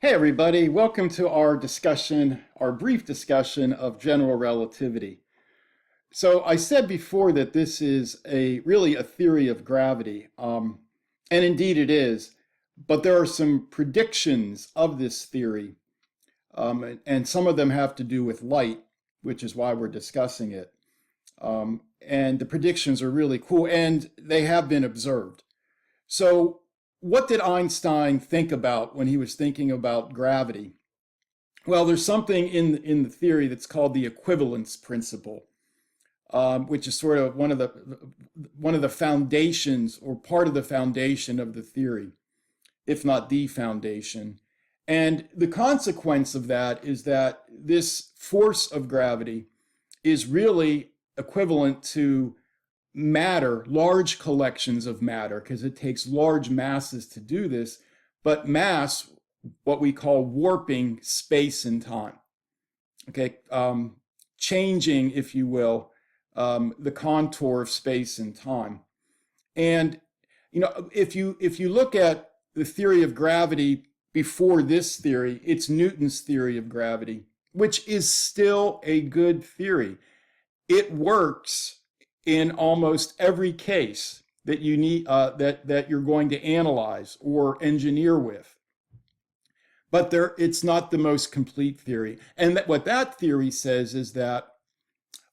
Hey everybody, welcome to our discussion, our brief discussion of general relativity. So I said before that this is really a theory of gravity, and indeed it is, but there are some predictions of this theory, and some of them have to do with light, which is why we're discussing it. And the predictions are really cool, and they have been observed. So what did Einstein think about when he was thinking about gravity? Well, there's something in the theory that's called the equivalence principle, which is sort of one of the foundations or part of the foundation of the theory, if not the foundation. And the consequence of that is that this force of gravity is really equivalent to matter, large collections of matter, because it takes large masses to do this, but mass, what we call warping space and time. Okay, changing, if you will, the contour of space and time. And if you look at the theory of gravity before this theory, it's Newton's theory of gravity, which is still a good theory. It works in almost every case that you need that you're going to analyze or engineer with. But it's not the most complete theory. And what that theory says is that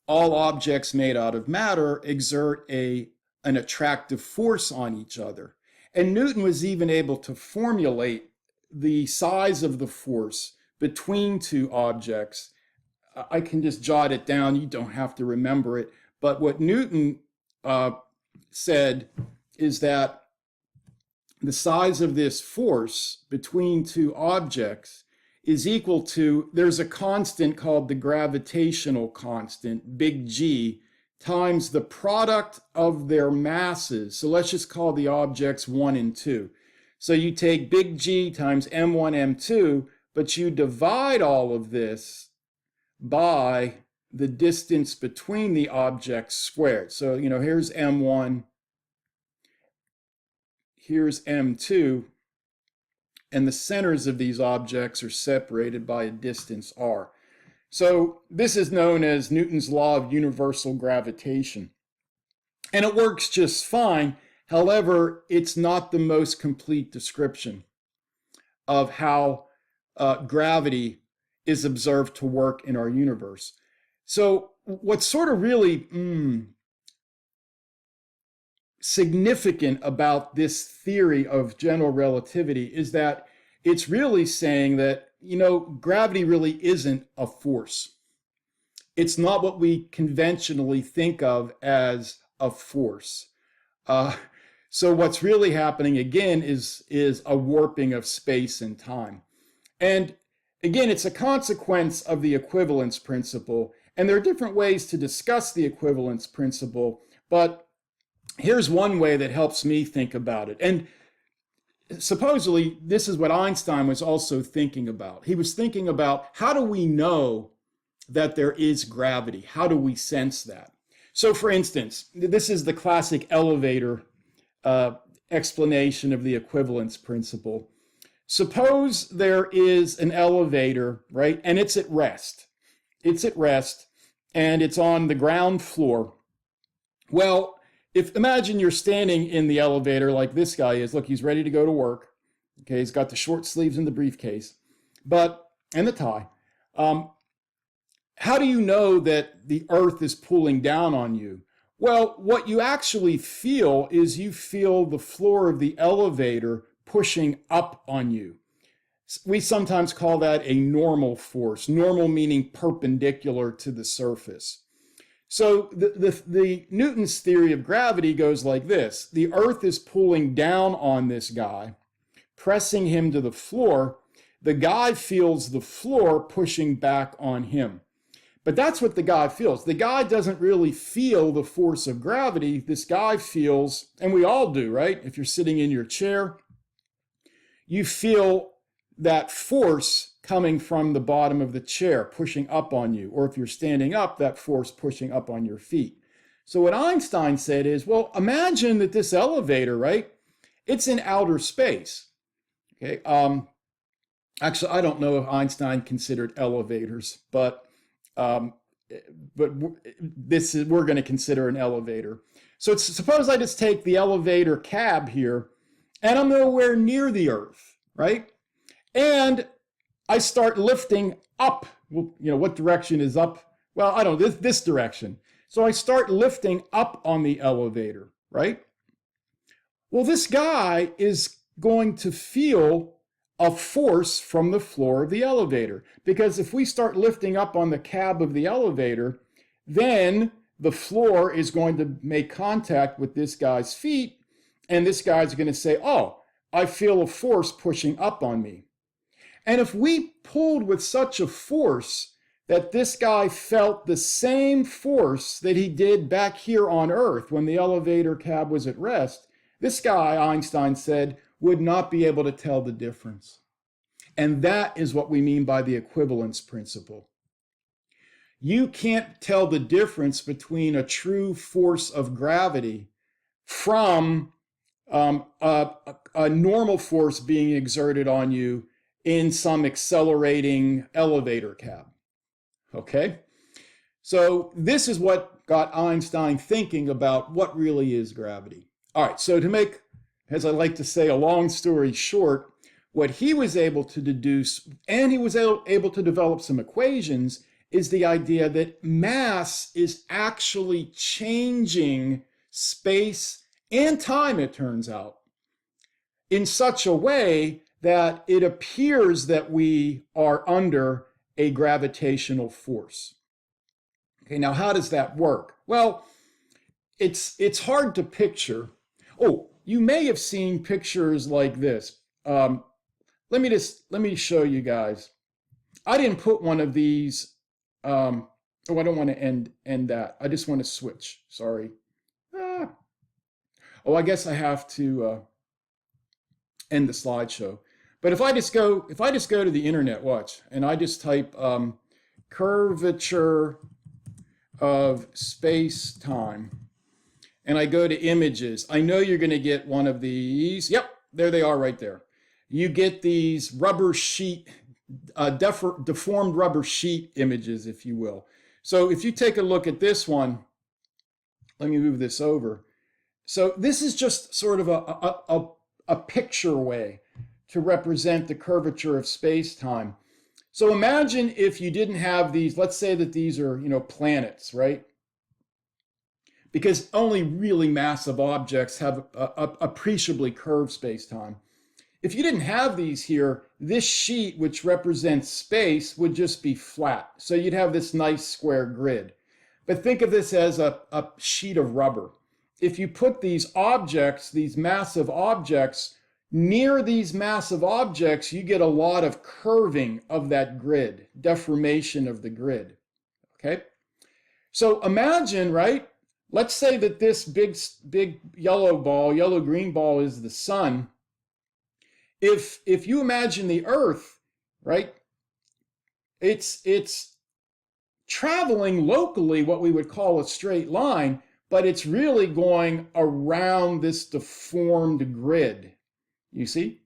all objects made out of matter exert an attractive force on each other. And Newton was even able to formulate the size of the force between two objects. I can just jot it down, you don't have to remember it. But what Newton said is that the size of this force between two objects is equal to, there's a constant called the gravitational constant, big G, times the product of their masses. So let's just call the objects 1 and 2. So you take big G times m1, m2, but you divide all of this by the distance between the objects squared. So, here's m1, here's m2, and the centers of these objects are separated by a distance r. So this is known as Newton's law of universal gravitation. And it works just fine. However, it's not the most complete description of how gravity is observed to work in our universe. So what's sort of really significant about this theory of general relativity is that it's really saying that, gravity really isn't a force. It's not what we conventionally think of as a force. So what's really happening again is a warping of space and time. And again, it's a consequence of the equivalence principle. And there are different ways to discuss the equivalence principle, but here's one way that helps me think about it. And supposedly, this is what Einstein was also thinking about. He was thinking about, how do we know that there is gravity? How do we sense that? So for instance, this is the classic elevator explanation of the equivalence principle. Suppose there is an elevator, right? And it's at rest. It's at rest, and it's on the ground floor. Well, imagine you're standing in the elevator like this guy is. Look, he's ready to go to work. Okay, he's got the short sleeves and the briefcase, and the tie. How do you know that the earth is pulling down on you? Well, what you actually feel is you feel the floor of the elevator pushing up on you. We sometimes call that a normal force, normal meaning perpendicular to the surface. So the Newton's theory of gravity goes like this. The earth is pulling down on this guy, pressing him to the floor. The guy feels the floor pushing back on him. But that's what the guy feels. The guy doesn't really feel the force of gravity. This guy feels, and we all do, right? If you're sitting in your chair, you feel that force coming from the bottom of the chair pushing up on you. Or if you're standing up, that force pushing up on your feet. So what Einstein said is, well, imagine that this elevator, right? It's in outer space. Okay. Actually, I don't know if Einstein considered elevators, um, but we're going to consider an elevator. So suppose I just take the elevator cab here, and I'm nowhere near the Earth, right? And I start lifting up. Well, what direction is up? Well, I don't know, this direction. So I start lifting up on the elevator, right? Well, this guy is going to feel a force from the floor of the elevator. Because if we start lifting up on the cab of the elevator, then the floor is going to make contact with this guy's feet, and this guy's going to say, oh, I feel a force pushing up on me. And if we pulled with such a force that this guy felt the same force that he did back here on Earth when the elevator cab was at rest, this guy, Einstein said, would not be able to tell the difference. And that is what we mean by the equivalence principle. You can't tell the difference between a true force of gravity from a normal force being exerted on you in some accelerating elevator cab. Okay? So this is what got Einstein thinking about what really is gravity. All right, so to make, as I like to say, a long story short, what he was able to deduce, and he was able to develop some equations, is the idea that mass is actually changing space and time, it turns out, in such a way that it appears that we are under a gravitational force. Okay, now how does that work? Well, it's hard to picture. Oh, you may have seen pictures like this. Let me show you guys. I didn't put one of these. Oh, I don't want to end that. I just want to switch. Sorry. Oh, I guess I have to end the slideshow. But if I just go to the internet, watch, and I just type curvature of space-time, and I go to images, I know you're going to get one of these. Yep, there they are right there. You get these rubber sheet, deformed rubber sheet images, if you will. So if you take a look at this one, let me move this over. So this is just sort of a picture way to represent the curvature of space-time. So imagine if you didn't have these, let's say that these are, planets, right? Because only really massive objects have appreciably curved space-time. If you didn't have these here, this sheet, which represents space, would just be flat. So you'd have this nice square grid. But think of this as a sheet of rubber. If you put these objects, these massive objects, near these massive objects, you get a lot of curving of that grid, deformation of the grid. Okay? So imagine, right? Let's say that this big yellow-green ball is the sun. If you imagine the Earth, right? It's traveling locally what we would call a straight line, but it's really going around this deformed grid. You see?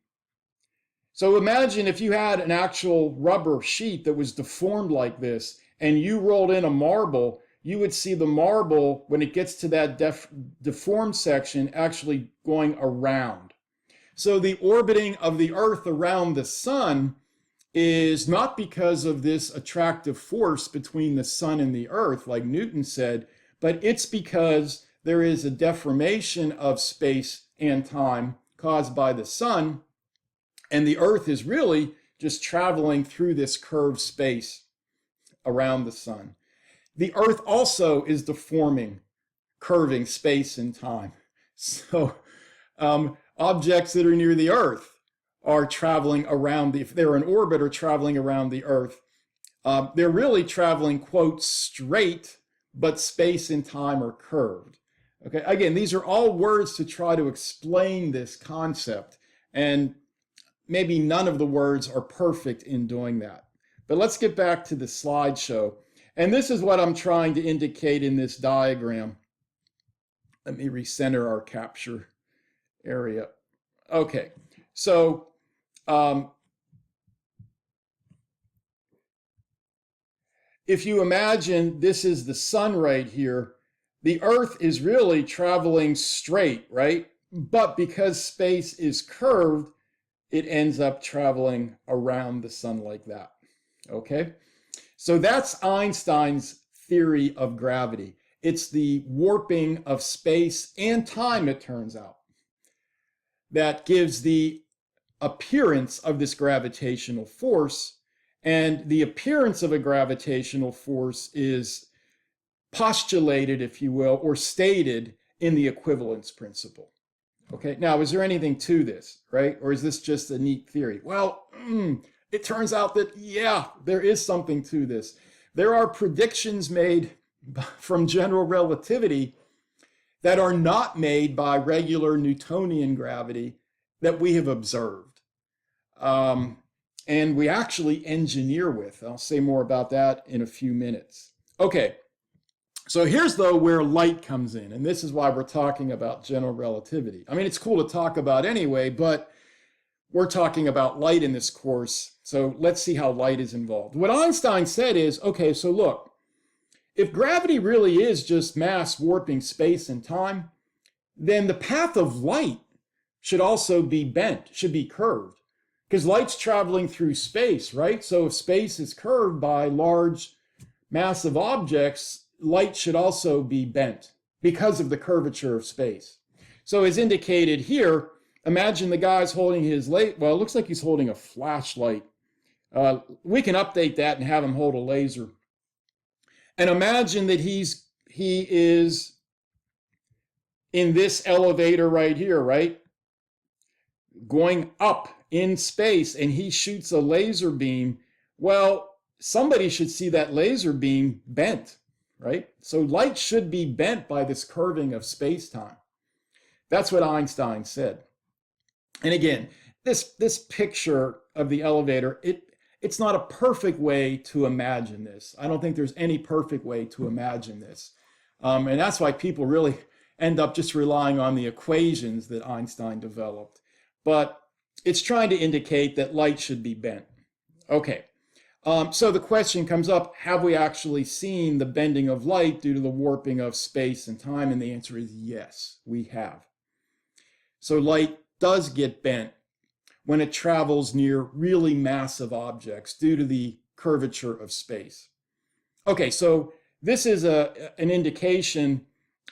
So imagine if you had an actual rubber sheet that was deformed like this, and you rolled in a marble, you would see the marble, when it gets to that deformed section, actually going around. So the orbiting of the Earth around the sun is not because of this attractive force between the sun and the Earth, like Newton said, but it's because there is a deformation of space and time caused by the sun, and the Earth is really just traveling through this curved space around the sun. The Earth also is deforming, curving space and time. So objects that are near the Earth are traveling around, if they're in orbit or traveling around the Earth, they're really traveling, quote, straight, but space and time are curved. Okay, again, these are all words to try to explain this concept, and maybe none of the words are perfect in doing that. But let's get back to the slideshow. And this is what I'm trying to indicate in this diagram. Let me recenter our capture area. Okay, so if you imagine this is the sun right here, the Earth is really traveling straight, right? But because space is curved, it ends up traveling around the sun like that, okay? So that's Einstein's theory of gravity. It's the warping of space and time, it turns out, that gives the appearance of this gravitational force. And the appearance of a gravitational force is postulated, if you will, or stated in the equivalence principle. Okay, now, is there anything to this, right? Or is this just a neat theory? Well, it turns out that, yeah, there is something to this. There are predictions made from general relativity that are not made by regular Newtonian gravity that we have observed. And we actually engineer with. I'll say more about that in a few minutes. Okay, so here's though where light comes in, and this is why we're talking about general relativity. I mean, it's cool to talk about anyway, but we're talking about light in this course, so let's see how light is involved. What Einstein said is, okay, so look, if gravity really is just mass warping space and time, then the path of light should also be bent, should be curved, because light's traveling through space, right? So if space is curved by large, massive objects, light should also be bent because of the curvature of space. So as indicated here, imagine the guy's holding his light. Well, it looks like he's holding a flashlight. We can update that and have him hold a laser. And imagine that he is in this elevator right here, right? Going up in space, and he shoots a laser beam. Well, somebody should see that laser beam bent, right? So light should be bent by this curving of space-time. That's what Einstein said. And again, this picture of the elevator, it's not a perfect way to imagine this. I don't think there's any perfect way to imagine this. And that's why people really end up just relying on the equations that Einstein developed. But it's trying to indicate that light should be bent. Okay. So the question comes up, have we actually seen the bending of light due to the warping of space and time? And the answer is yes, we have. So light does get bent when it travels near really massive objects due to the curvature of space. Okay, so this is an indication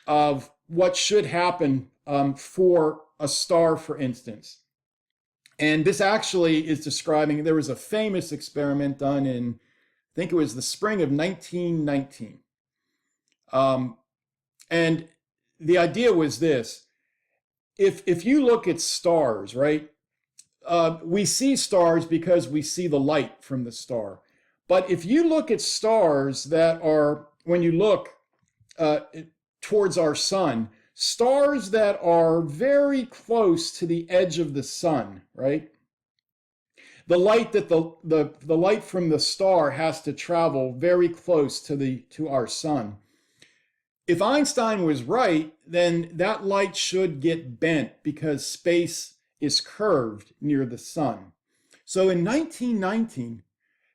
of what should happen for a star, for instance. And this actually is describing, there was a famous experiment done in, I think it was the spring of 1919. And the idea was this: if you look at stars, right, we see stars because we see the light from the star. But if you look at stars that are, when you look towards our sun, stars that are very close to the edge of the sun, right? The light that the light from the star has to travel very close to our sun. If Einstein was right, then that light should get bent because space is curved near the sun. So in 1919,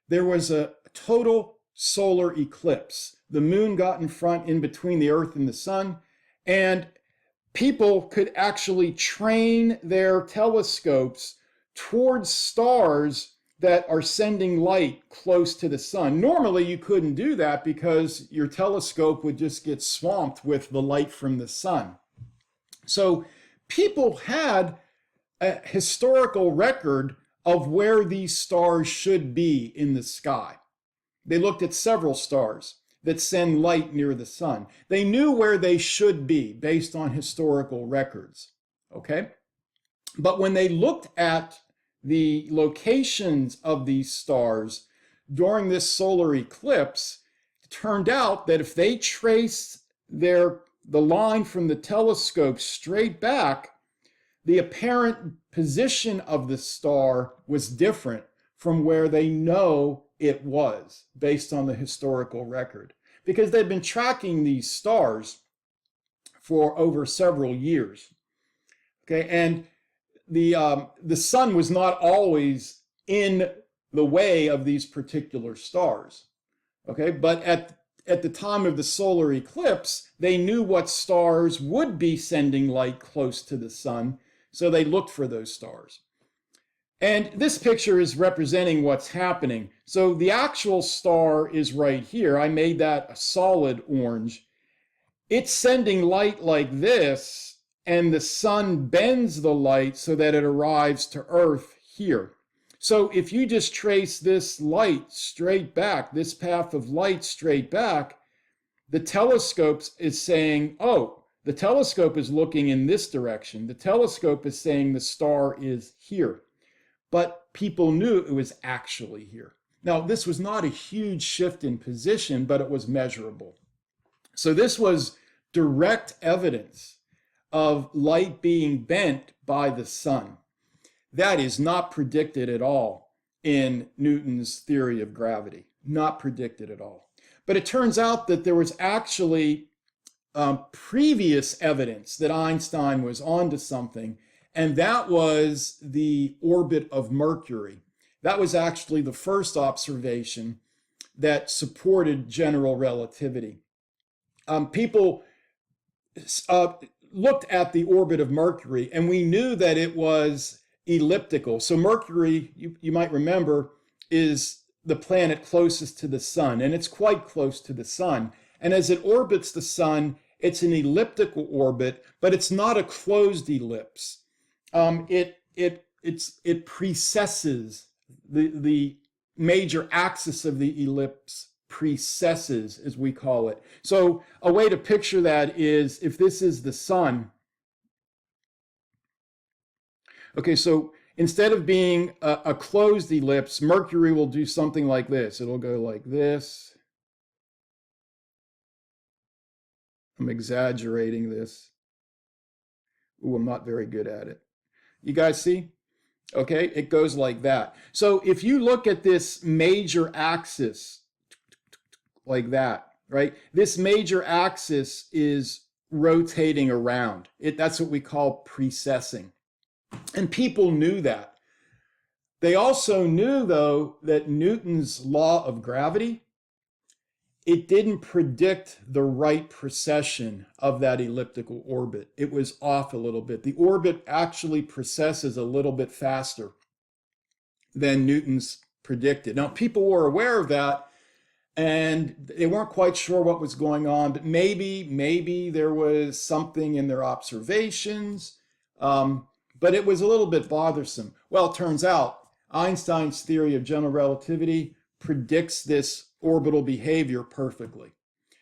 there was a total solar eclipse. The moon got in front in between the Earth and the sun, and people could actually train their telescopes towards stars that are sending light close to the sun. Normally, you couldn't do that because your telescope would just get swamped with the light from the sun. So people had a historical record of where these stars should be in the sky. They looked at several stars that send light near the sun. They knew where they should be based on historical records, okay? But when they looked at the locations of these stars during this solar eclipse, it turned out that if they traced the line from the telescope straight back, the apparent position of the star was different from where they know it was based on the historical record, because they've been tracking these stars for over several years. Okay, and the sun was not always in the way of these particular stars. Okay, but at the time of the solar eclipse, they knew what stars would be sending light close to the sun, so they looked for those stars. And this picture is representing what's happening. So the actual star is right here. I made that a solid orange. It's sending light like this, and the sun bends the light so that it arrives to Earth here. So if you just trace this light straight back, this path of light straight back, the telescope is saying, oh, the telescope is looking in this direction. The telescope is saying the star is here. But people knew it was actually here. Now, this was not a huge shift in position, but it was measurable. So this was direct evidence of light being bent by the sun. That is not predicted at all in Newton's theory of gravity. Not predicted at all. But it turns out that there was actually previous evidence that Einstein was onto something, and that was the orbit of Mercury. That was actually the first observation that supported general relativity. People looked at the orbit of Mercury, and we knew that it was elliptical. So Mercury, you might remember, is the planet closest to the sun, and it's quite close to the sun. And as it orbits the sun, it's an elliptical orbit, but it's not a closed ellipse. It precesses the major axis of the ellipse, precesses, as we call it. So a way to picture that is if this is the sun. Okay, so instead of being a closed ellipse, Mercury will do something like this. It'll go like this. I'm exaggerating this. Ooh, I'm not very good at it. You guys see? Okay, it goes like that. So if you look at this major axis like that, right? This major axis is rotating around. That's what we call precessing. And people knew that. They also knew, though, that Newton's law of gravity, it didn't predict the right precession of that elliptical orbit. It was off a little bit. The orbit actually precesses a little bit faster than Newton's predicted. Now, people were aware of that, and they weren't quite sure what was going on, but maybe there was something in their observations, but it was a little bit bothersome. Well, it turns out Einstein's theory of general relativity predicts this orbital behavior perfectly.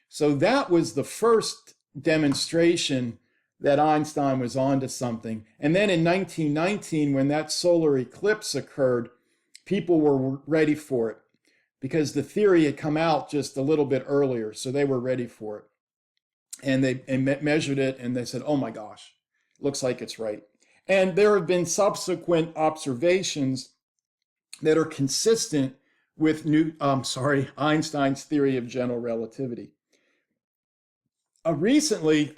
So that was the first demonstration that Einstein was onto something. And then in 1919, when that solar eclipse occurred, people were ready for it because the theory had come out just a little bit earlier, so they were ready for it. And they measured it, and they said, oh my gosh, looks like it's right. And there have been subsequent observations that are consistent with Einstein's theory of general relativity. Recently,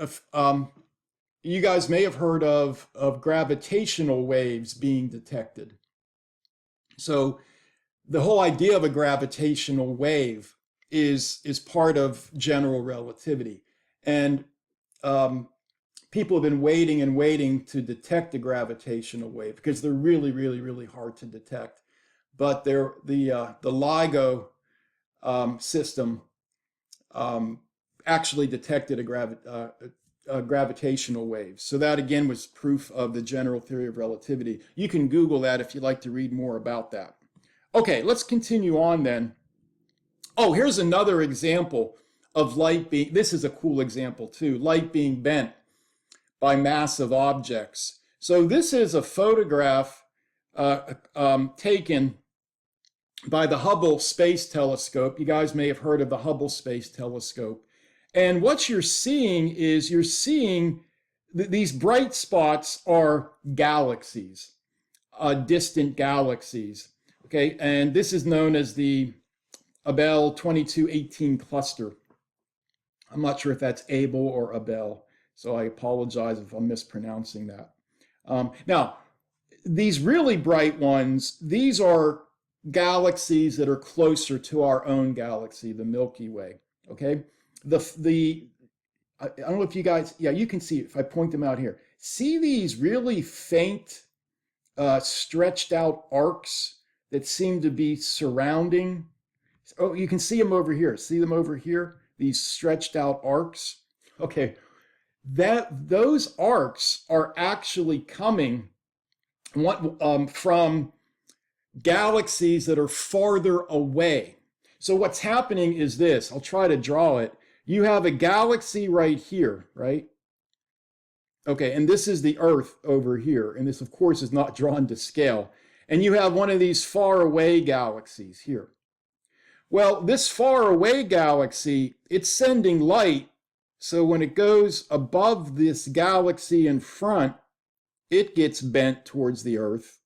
you guys may have heard of gravitational waves being detected. So the whole idea of a gravitational wave is part of general relativity. And people have been waiting and waiting to detect a gravitational wave because they're really, really, really hard to detect. But the LIGO system actually detected a gravitational wave. So that, again, was proof of the general theory of relativity. You can Google that if you'd like to read more about that. Okay, let's continue on then. Oh, here's another example of light being, this is a cool example too, light being bent by massive objects. So this is a photograph taken by the Hubble Space Telescope. You guys may have heard of the Hubble Space Telescope. And what you're seeing is these bright spots are galaxies, distant galaxies. Okay, and this is known as the Abell 2218 cluster. I'm not sure if that's Abel or Abell, so I apologize if I'm mispronouncing that. Now, these really bright ones, these are galaxies that are closer to our own galaxy, the Milky Way. Okay, I don't know if you guys, yeah, you can see it if I point them out here. See these really faint, stretched out arcs that seem to be surrounding. Oh, you can see them over here. See them over here? These stretched out arcs. Okay, those arcs are actually coming from galaxies that are farther away. So what's happening is this. I'll try to draw it. You have a galaxy right here, right? Okay, and this is the Earth over here. And this, of course, is not drawn to scale. And you have one of these far away galaxies here. Well, this far away galaxy, it's sending light. So when it goes above this galaxy in front, it gets bent towards the Earth.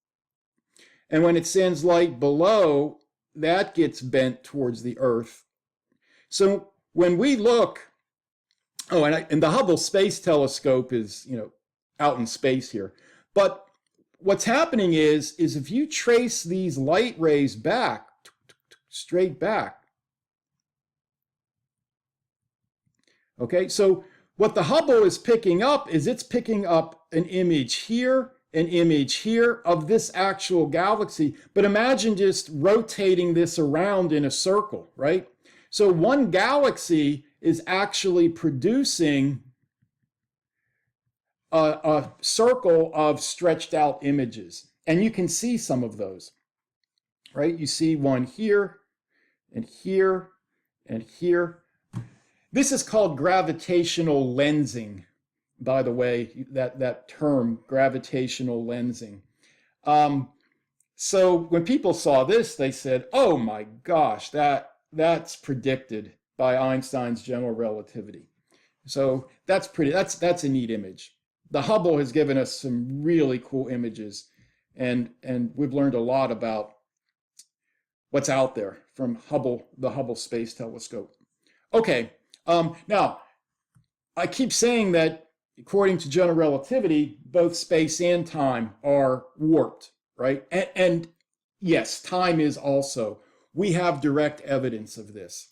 And when it sends light below, that gets bent towards the Earth. So when we look, and the Hubble Space Telescope is, out in space here. But what's happening is if you trace these light rays back, straight back. Okay, so what the Hubble is picking up is it's picking up an image here of this actual galaxy. But imagine just rotating this around in a circle, right? So one galaxy is actually producing a circle of stretched out images. And you can see some of those, right? You see one here and here and here. This is called gravitational lensing, by the way, that term, gravitational lensing. So when people saw this, they said, oh my gosh, that's predicted by Einstein's general relativity. So that's a neat image. The Hubble has given us some really cool images, and we've learned a lot about what's out there from the Hubble Space Telescope. Okay, now I keep saying that according to general relativity, both space and time are warped, right? And yes, time is also. We have direct evidence of this.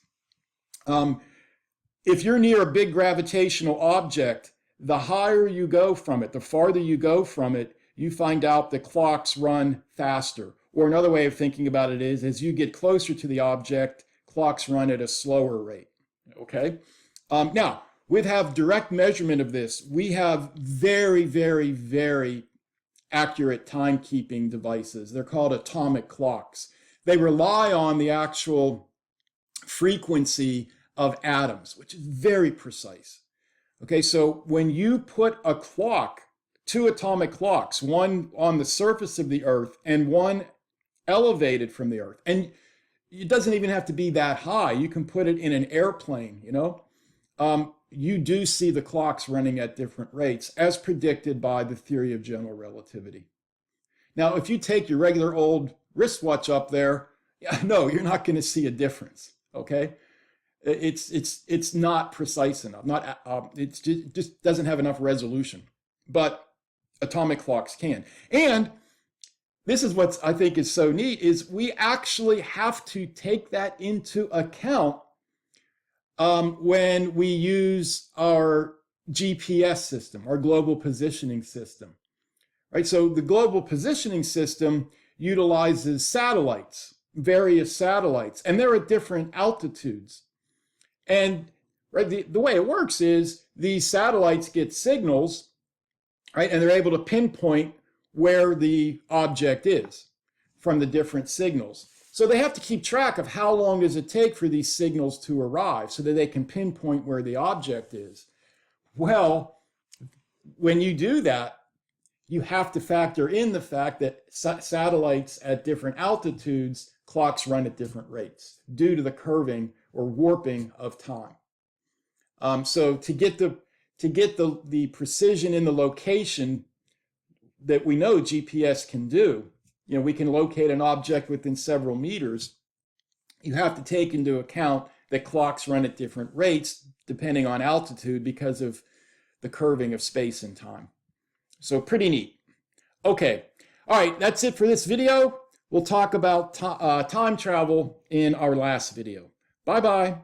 If you're near a big gravitational object, the higher you go from it, the farther you go from it, you find out the clocks run faster. Or another way of thinking about it is, as you get closer to the object, clocks run at a slower rate. Okay? Now, we have direct measurement of this. We have very, very, very accurate timekeeping devices. They're called atomic clocks. They rely on the actual frequency of atoms, which is very precise. Okay, so when you put a clock, two atomic clocks, one on the surface of the Earth and one elevated from the Earth, and it doesn't even have to be that high. You can put it in an airplane, you do see the clocks running at different rates as predicted by the theory of general relativity. Now, if you take your regular old wristwatch up there, no, you're not going to see a difference, okay? It's not precise enough. It just doesn't have enough resolution. But atomic clocks can. And this is what I think is so neat, is we actually have to take that into account when we use our GPS system, our global positioning system, right? So the global positioning system utilizes satellites, various satellites, and they're at different altitudes. And right, the way it works is these satellites get signals, right, and they're able to pinpoint where the object is from the different signals. So they have to keep track of how long does it take for these signals to arrive so that they can pinpoint where the object is. Well, when you do that, you have to factor in the fact that satellites at different altitudes, clocks run at different rates due to the curving or warping of time. So to get the precision in the location that we know GPS can do, we can locate an object within several meters. You have to take into account that clocks run at different rates depending on altitude because of the curving of space and time. So pretty neat. Okay, all right, that's it for this video. We'll talk about time travel in our last video. Bye-bye.